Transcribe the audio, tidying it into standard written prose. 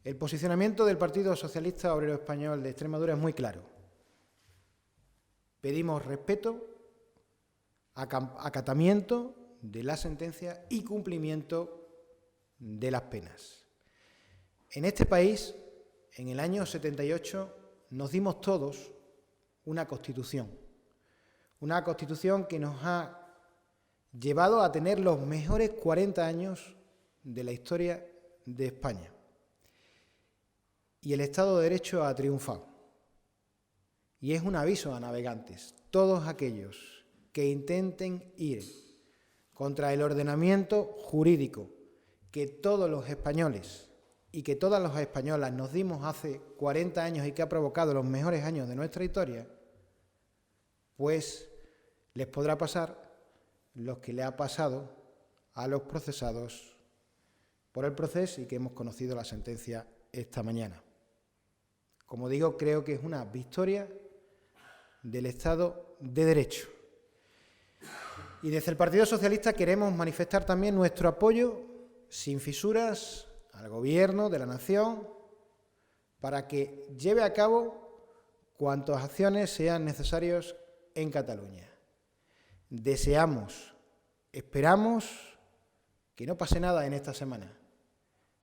El posicionamiento del Partido Socialista Obrero Español de Extremadura es muy claro. Pedimos respeto, acatamiento de la sentencia y cumplimiento de las penas. En este país, en el año 78, nos dimos todos una Constitución que nos ha llevado a tener los mejores 40 años de la historia de España. Y el Estado de Derecho ha triunfado. Y es un aviso a navegantes, todos aquellos que intenten ir contra el ordenamiento jurídico que todos los españoles y que todas las españolas nos dimos hace 40 años y que ha provocado los mejores años de nuestra historia, pues les podrá pasar lo que le ha pasado a los procesados por el proceso y que hemos conocido la sentencia esta mañana. Como digo, creo que es una victoria del Estado de Derecho. Y desde el Partido Socialista queremos manifestar también nuestro apoyo sin fisuras al Gobierno de la Nación para que lleve a cabo cuantas acciones sean necesarias en Cataluña. Deseamos, esperamos que no pase nada en esta semana,